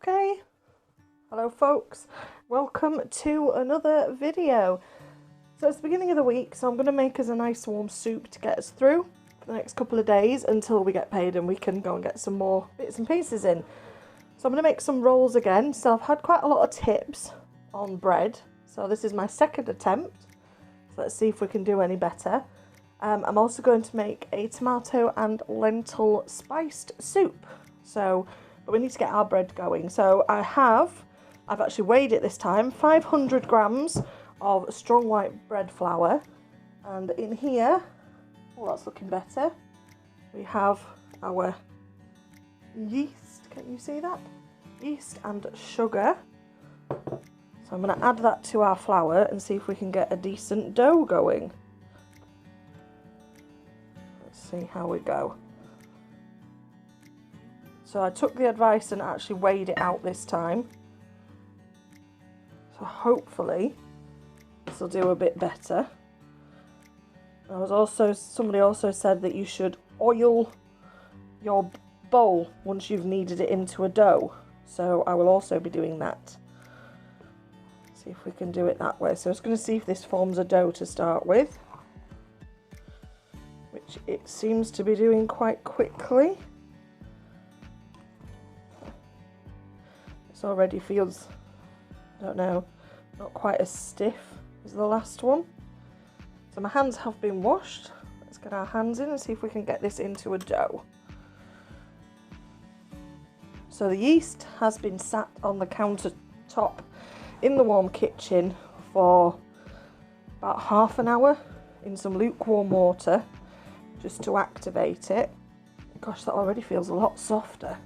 Okay, hello folks, welcome to another video. So it's the beginning of the week, so I'm going to make us a nice warm soup to get us through for the next couple of days until we get paid and we can go and get some more bits and pieces in. So I'm going to make some rolls again. So I've had quite a lot of tips on bread, so this is my second attempt, so let's see if we can do any better. I'm also going to make a tomato and lentil spiced soup, but we need to get our bread going. So I've actually weighed it this time, 500 grams of strong white bread flour, and in here, oh, that's looking better, we have our yeast. Can you see that? Yeast and sugar. So I'm going to add that to our flour and see if we can get a decent dough going. Let's see how we go. So I took the advice and actually weighed it out this time. So hopefully this will do a bit better. Somebody also said that you should oil your bowl once you've kneaded it into a dough. So I will also be doing that. See if we can do it that way. So I was going to see if this forms a dough to start with, which it seems to be doing quite quickly. This already feels, I don't know, not quite as stiff as the last one. So my hands have been washed. Let's get our hands in and see if we can get this into a dough. So the yeast has been sat on the countertop in the warm kitchen for about half an hour in some lukewarm water just to activate it. Gosh, that already feels a lot softer.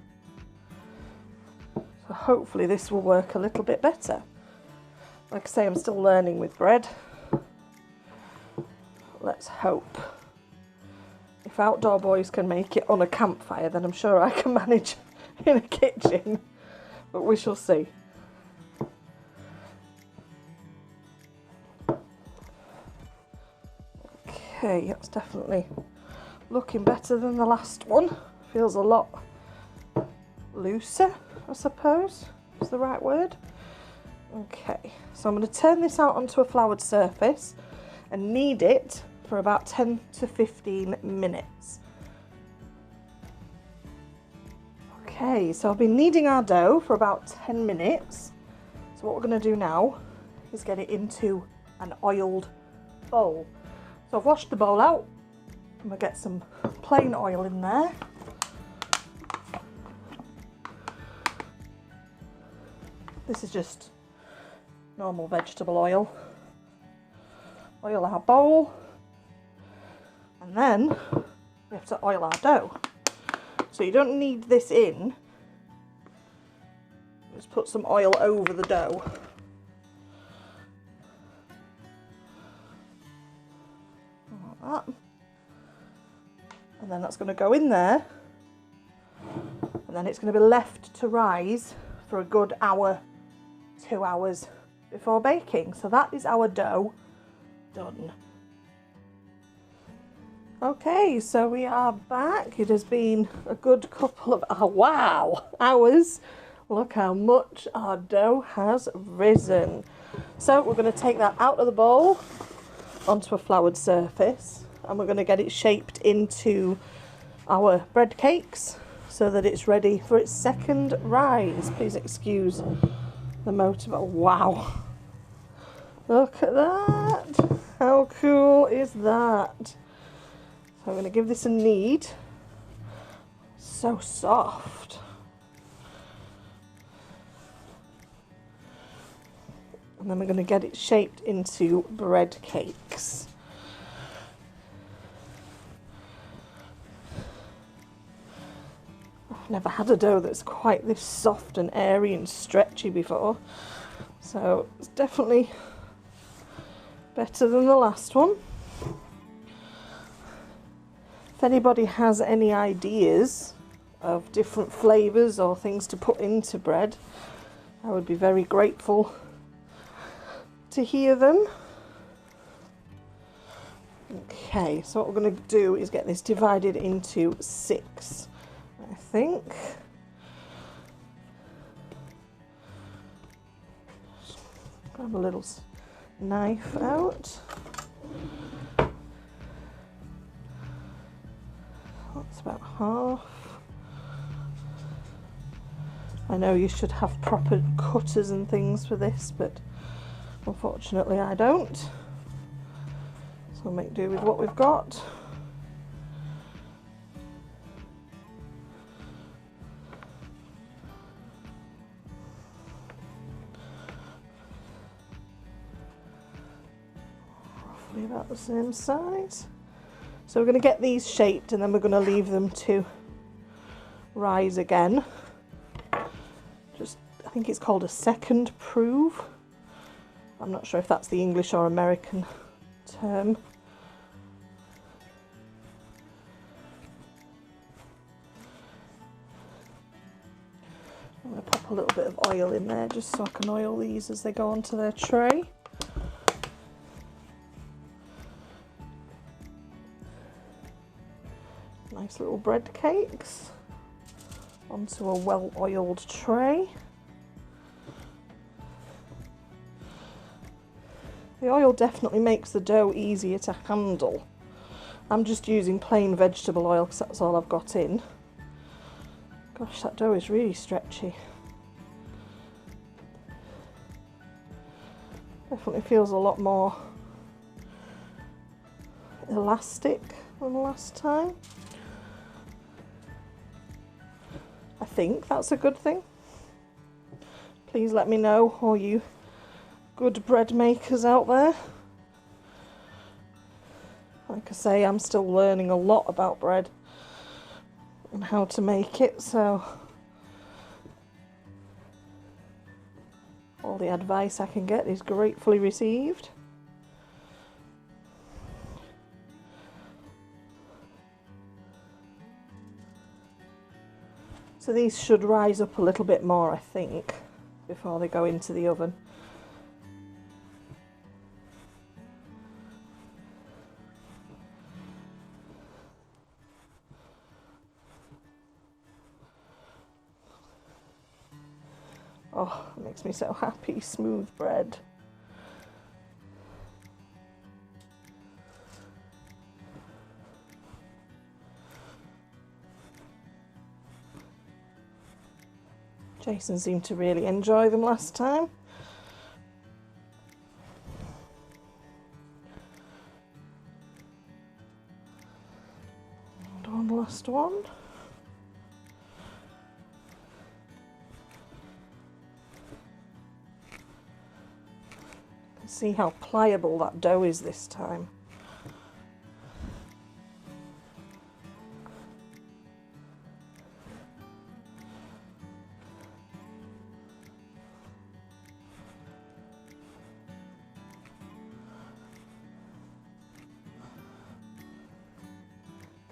So hopefully this will work a little bit better. Like I say, I'm still learning with bread. Let's hope. If outdoor boys can make it on a campfire, then I'm sure I can manage in a kitchen. But we shall see. Okay, that's definitely looking better than the last one. Feels a lot looser, I suppose is the right word. Okay, so I'm going to turn this out onto a floured surface and knead it for about 10 to 15 minutes. Okay, so I've been kneading our dough for about 10 minutes. So what we're going to do now is get it into an oiled bowl. So I've washed the bowl out. I'm going to get some plain oil in there. This is just normal vegetable oil. Oil our bowl, and then we have to oil our dough. So you don't need this in, just put some oil over the dough. Like that. And then that's going to go in there, and then it's going to be left to rise for a good hour, 2 hours before baking. So that is our dough done. Okay, so we are back. It has been a good couple of hours. Look how much our dough has risen. So we're going to take that out of the bowl onto a floured surface, and we're going to get it shaped into our bread cakes so that it's ready for its second rise. Please excuse the motor, but wow, look at that. How cool is that? So I'm going to give this a knead. So soft. And then we're going to get it shaped into bread cakes. I've never had a dough that's quite this soft and airy and stretchy before. So it's definitely better than the last one. If anybody has any ideas of different flavours or things to put into bread, I would be very grateful to hear them. Okay, so what we're going to do is get this divided into 6, I think. Grab a little knife out. That's about half. I know you should have proper cutters and things for this, but unfortunately I don't. So we'll make do with what we've got. Roughly about the same size. So we're going to get these shaped and then we're going to leave them to rise again. I think it's called a second prove. I'm not sure if that's the English or American term. I'm going to pop a little bit of oil in there just so I can oil these as they go onto their tray. Nice little bread cakes onto a well-oiled tray. The oil definitely makes the dough easier to handle. I'm just using plain vegetable oil because that's all I've got in. Gosh, that dough is really stretchy. Definitely feels a lot more elastic than last time. I think that's a good thing. Please let me know, all you good bread makers out there. Like I say, I'm still learning a lot about bread and how to make it, so all the advice I can get is gratefully received. So these should rise up a little bit more, I think, before they go into the oven. Oh, it makes me so happy, smooth bread. Jason seemed to really enjoy them last time. And one last one. See how pliable that dough is this time.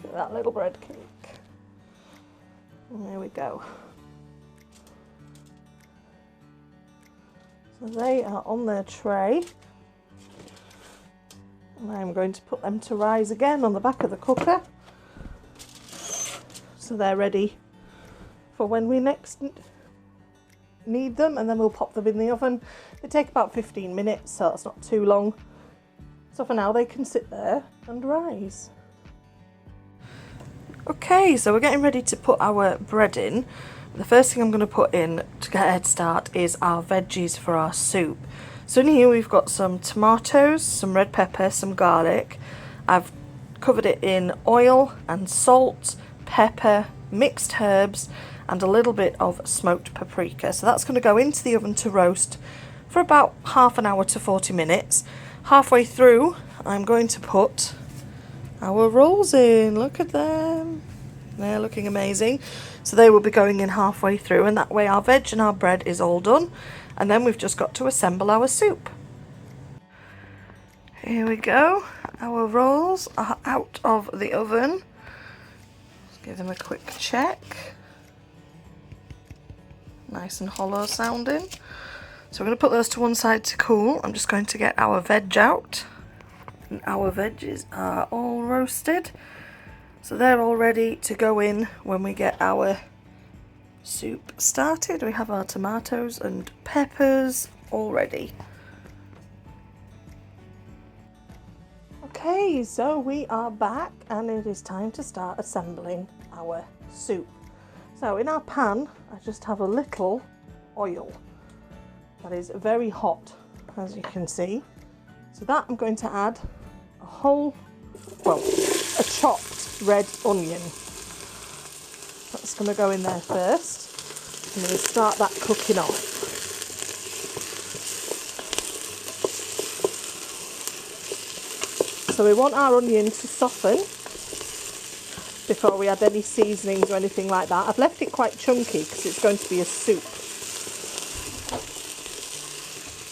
Look at that little bread cake. And there we go. So they are on their tray, and I'm going to put them to rise again on the back of the cooker, so they're ready for when we next need them, and then we'll pop them in the oven. They take about 15 minutes, so that's not too long. So for now they can sit there and rise. Okay, so we're getting ready to put our bread in. The first thing I'm going to put in to get a head start is our veggies for our soup. So in here we've got some tomatoes, some red pepper, some garlic. I've covered it in oil and salt, pepper, mixed herbs and a little bit of smoked paprika. So that's going to go into the oven to roast for about half an hour to 40 minutes. Halfway through I'm going to put our rolls in. Look at them. They're looking amazing. So they will be going in halfway through, and that way our veg and our bread is all done, and then we've just got to assemble our soup. Here we go. Our rolls are out of the oven. Let's give them a quick check. Nice and hollow sounding. So we're going to put those to one side to cool. I'm just going to get our veg out. And our veggies are all roasted. So they're all ready to go in when we get our soup started. We have our tomatoes and peppers all ready. Okay, so we are back and it is time to start assembling our soup. So in our pan, I just have a little oil that is very hot, as you can see. So that I'm going to add a chopped red onion. That's going to go in there first. I'm going to start that cooking off. So we want our onion to soften before we add any seasonings or anything like that. I've left it quite chunky because it's going to be a soup.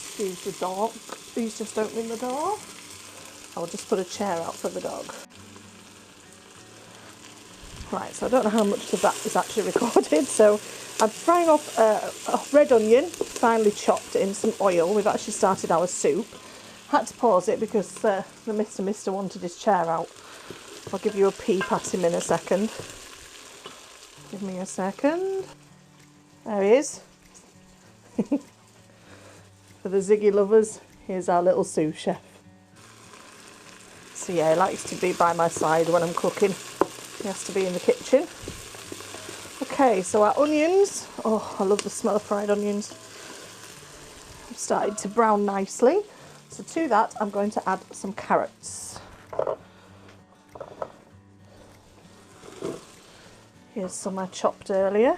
Excuse the dog. Please just open the door. I'll just put a chair out for the dog. Right, so I don't know how much of that is actually recorded. So I'm frying off a red onion, finely chopped in some oil. We've actually started our soup. Had to pause it because the Mr. wanted his chair out. I'll give you a peep at him in a second. Give me a second. There he is. For the Ziggy lovers, here's our little sous chef. So yeah, he likes to be by my side when I'm cooking. He has to be in the kitchen. Okay, so our onions. Oh, I love the smell of fried onions. They've started to brown nicely. So to that, I'm going to add some carrots. Here's some I chopped earlier.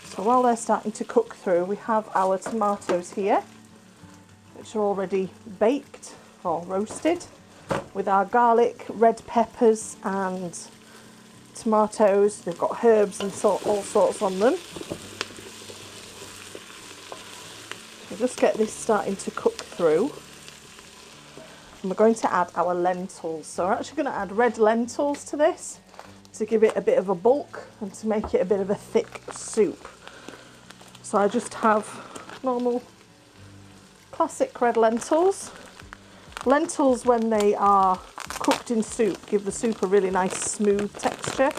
So while they're starting to cook through, we have our tomatoes here, which are already baked or roasted, with our garlic, red peppers and tomatoes. They've got herbs and all sorts on them. We'll just get this starting to cook through. And we're going to add our lentils. So we're actually going to add red lentils to this to give it a bit of a bulk and to make it a bit of a thick soup. So I just have normal classic red lentils. Lentils, when they are cooked in soup, give the soup a really nice smooth texture.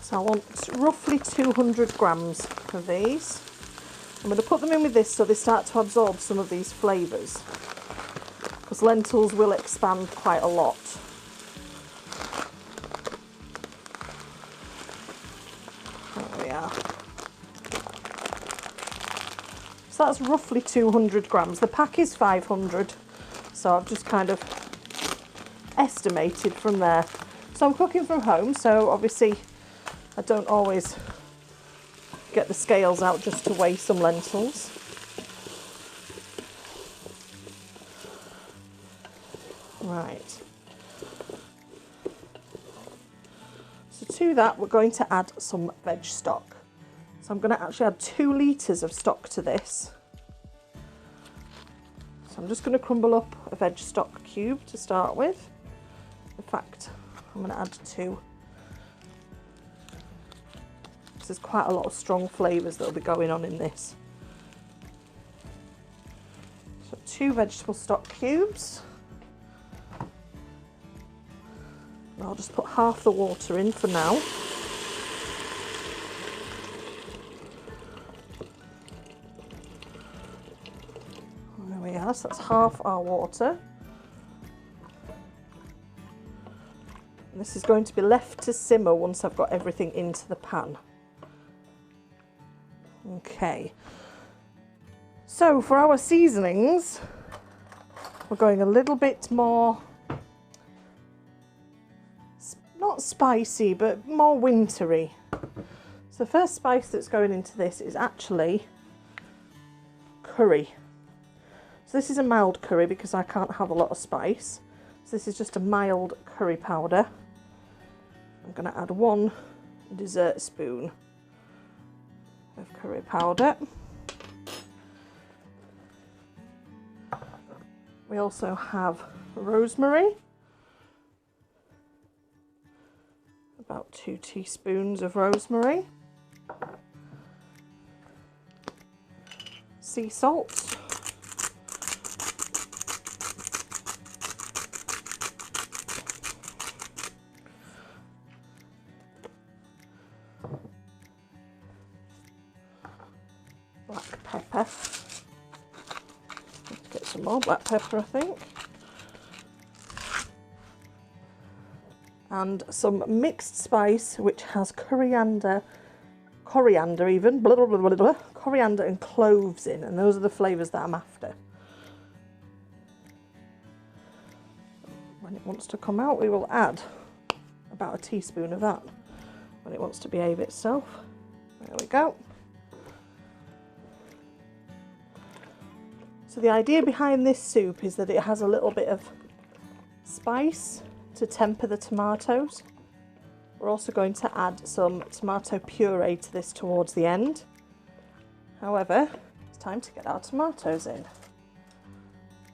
So I want roughly 200 grams of these. I'm going to put them in with this so they start to absorb some of these flavours, because lentils will expand quite a lot. There we are. So that's roughly 200 grams. The pack is 500, so I've just kind of estimated from there. So I'm cooking from home, so obviously I don't always get the scales out just to weigh some lentils. Right. So to that, we're going to add some veg stock. So I'm going to actually add 2 litres of stock to this. So I'm just going to crumble up a veg stock cube to start with. In fact, I'm going to add 2. There's quite a lot of strong flavours that will be going on in this. So 2 vegetable stock cubes. And I'll just put half the water in for now. There we are, so that's half our water. And this is going to be left to simmer once I've got everything into the pan. Okay, so for our seasonings, we're going a little bit more, not spicy, but more wintry. So the first spice that's going into this is actually curry. So this is a mild curry because I can't have a lot of spice. So this is just a mild curry powder. I'm going to add 1 dessert spoon of curry powder. We also have rosemary, about 2 teaspoons of rosemary, sea salt, some more black pepper, I think. And some mixed spice, which has coriander even, blah, blah, blah, blah, blah, coriander and cloves in, and those are the flavours that I'm after. When it wants to come out, we will add about a teaspoon of that when it wants to behave itself. There we go. So the idea behind this soup is that it has a little bit of spice to temper the tomatoes. We're also going to add some tomato puree to this towards the end. However, it's time to get our tomatoes in.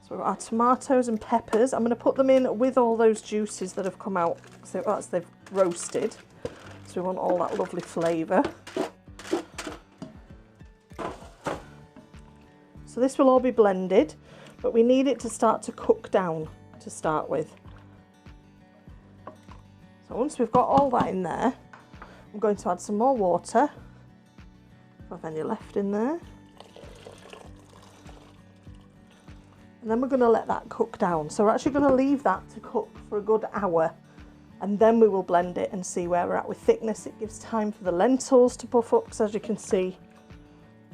So we've got our tomatoes and peppers. I'm going to put them in with all those juices that have come out, so as they've roasted. So we want all that lovely flavour. So this will all be blended, but we need it to start to cook down to start with. So once we've got all that in there, I'm going to add some more water. If I have any left in there. And then we're going to let that cook down. So we're actually going to leave that to cook for a good hour. And then we will blend it and see where we're at with thickness. It gives time for the lentils to puff up, because as you can see,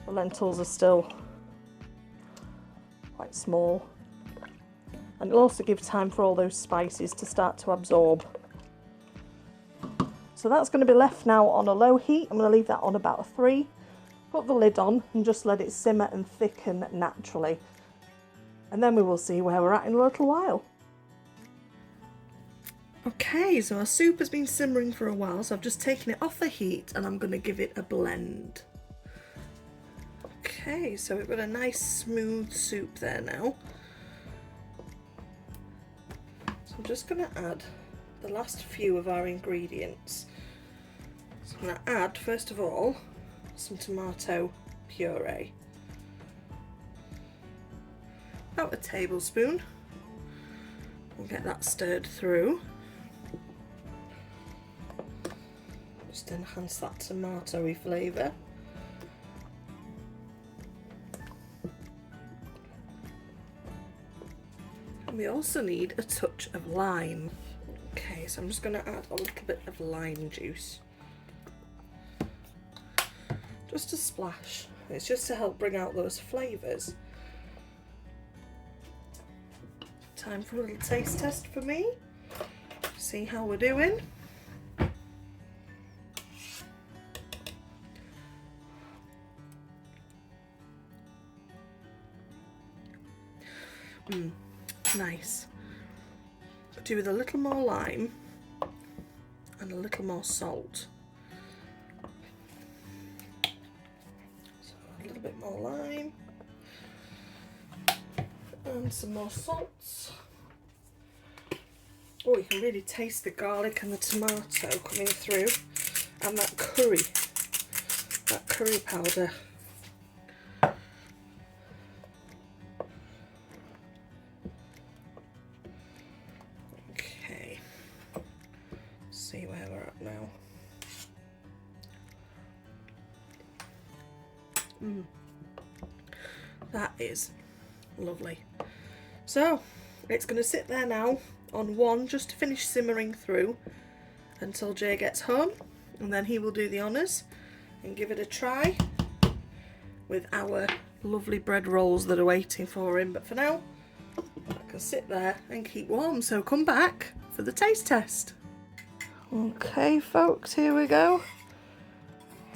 the lentils are still quite small. And it'll also give time for all those spices to start to absorb. So that's going to be left now on a low heat. I'm going to leave that on about a 3. Put the lid on and just let it simmer and thicken naturally. And then we will see where we're at in a little while. Okay, so our soup has been simmering for a while, so I've just taken it off the heat and I'm going to give it a blend. Okay, so we've got a nice smooth soup there now. So I'm just going to add the last few of our ingredients. So I'm going to add, first of all, some tomato puree. About a tablespoon. We'll get that stirred through. Just enhance that tomatoey flavour. And we also need a touch of lime. Okay, so I'm just going to add a little bit of lime juice. Just a splash. It's just to help bring out those flavours. Time for a little taste test for me. See how we're doing. Nice. Could do with a little more lime and a little more salt. So a little bit more lime and some more salts. Oh, you can really taste the garlic and the tomato coming through, and that curry powder. Okay, see where we're at now. That is lovely. So it's going to sit there now on 1 just to finish simmering through until Jay gets home, and then he will do the honours and give it a try with our lovely bread rolls that are waiting for him. But for now, I can sit there and keep warm, so come back for the taste test. Okay folks, here we go.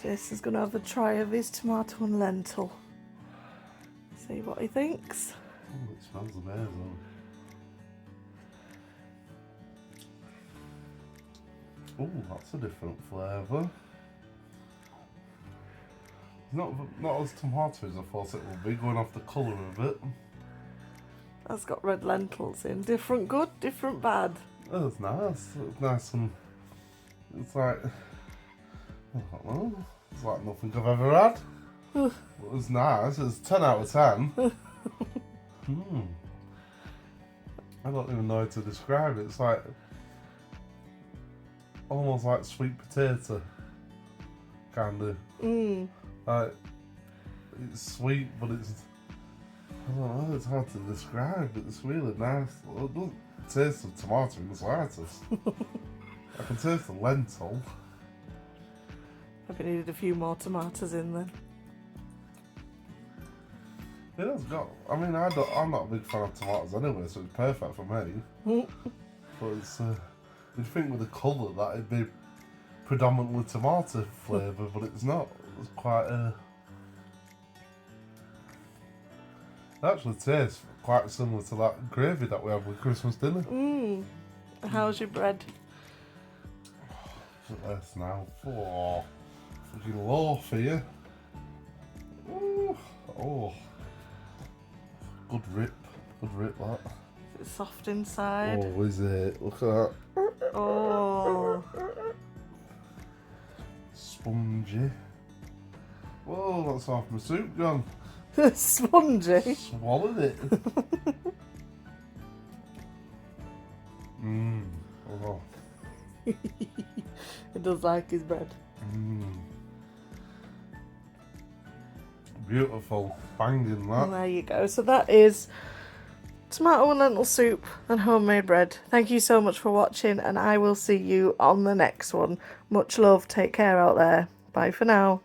Jason's going to have a try of his tomato and lentil. See what he thinks. Oh, it smells amazing. Oh, that's a different flavour. Not as tomato as I thought it would be, going off the colour of it. That's got red lentils in. Different good, different bad. Oh, it's nice. It's nice and it's like, I don't know, it's like nothing I've ever had. It was nice. It's 10 out of 10. I don't even know how to describe it. It's like almost like sweet potato, kind of. Like it's sweet, but it's I don't know, it's hard to describe, but it's really nice. It doesn't taste of tomato in the slightest. I can taste the lentil. Maybe needed a few more tomatoes in then. Yeah, it's got. I mean, I'm not a big fan of tomatoes anyway, so it's perfect for me. But it's. You'd think with the colour that it'd be predominantly tomato flavour, but it's not. It's quite. It actually tastes quite similar to that gravy that we have with Christmas dinner. How's your bread? Look at this now. Oh, fucking loaf here. Ooh, oh. Good rip that. Is it soft inside? Oh, is it? Look at that. Oh. Spongy. Whoa, that's half my soup gone. Spongy? Swallowed it. Oh. He does like his bread. Beautiful. Banging that. There you go. So that is tomato and lentil soup and homemade bread. Thank you so much for watching, and I will see you on the next one. Much love. Take care out there. Bye for now.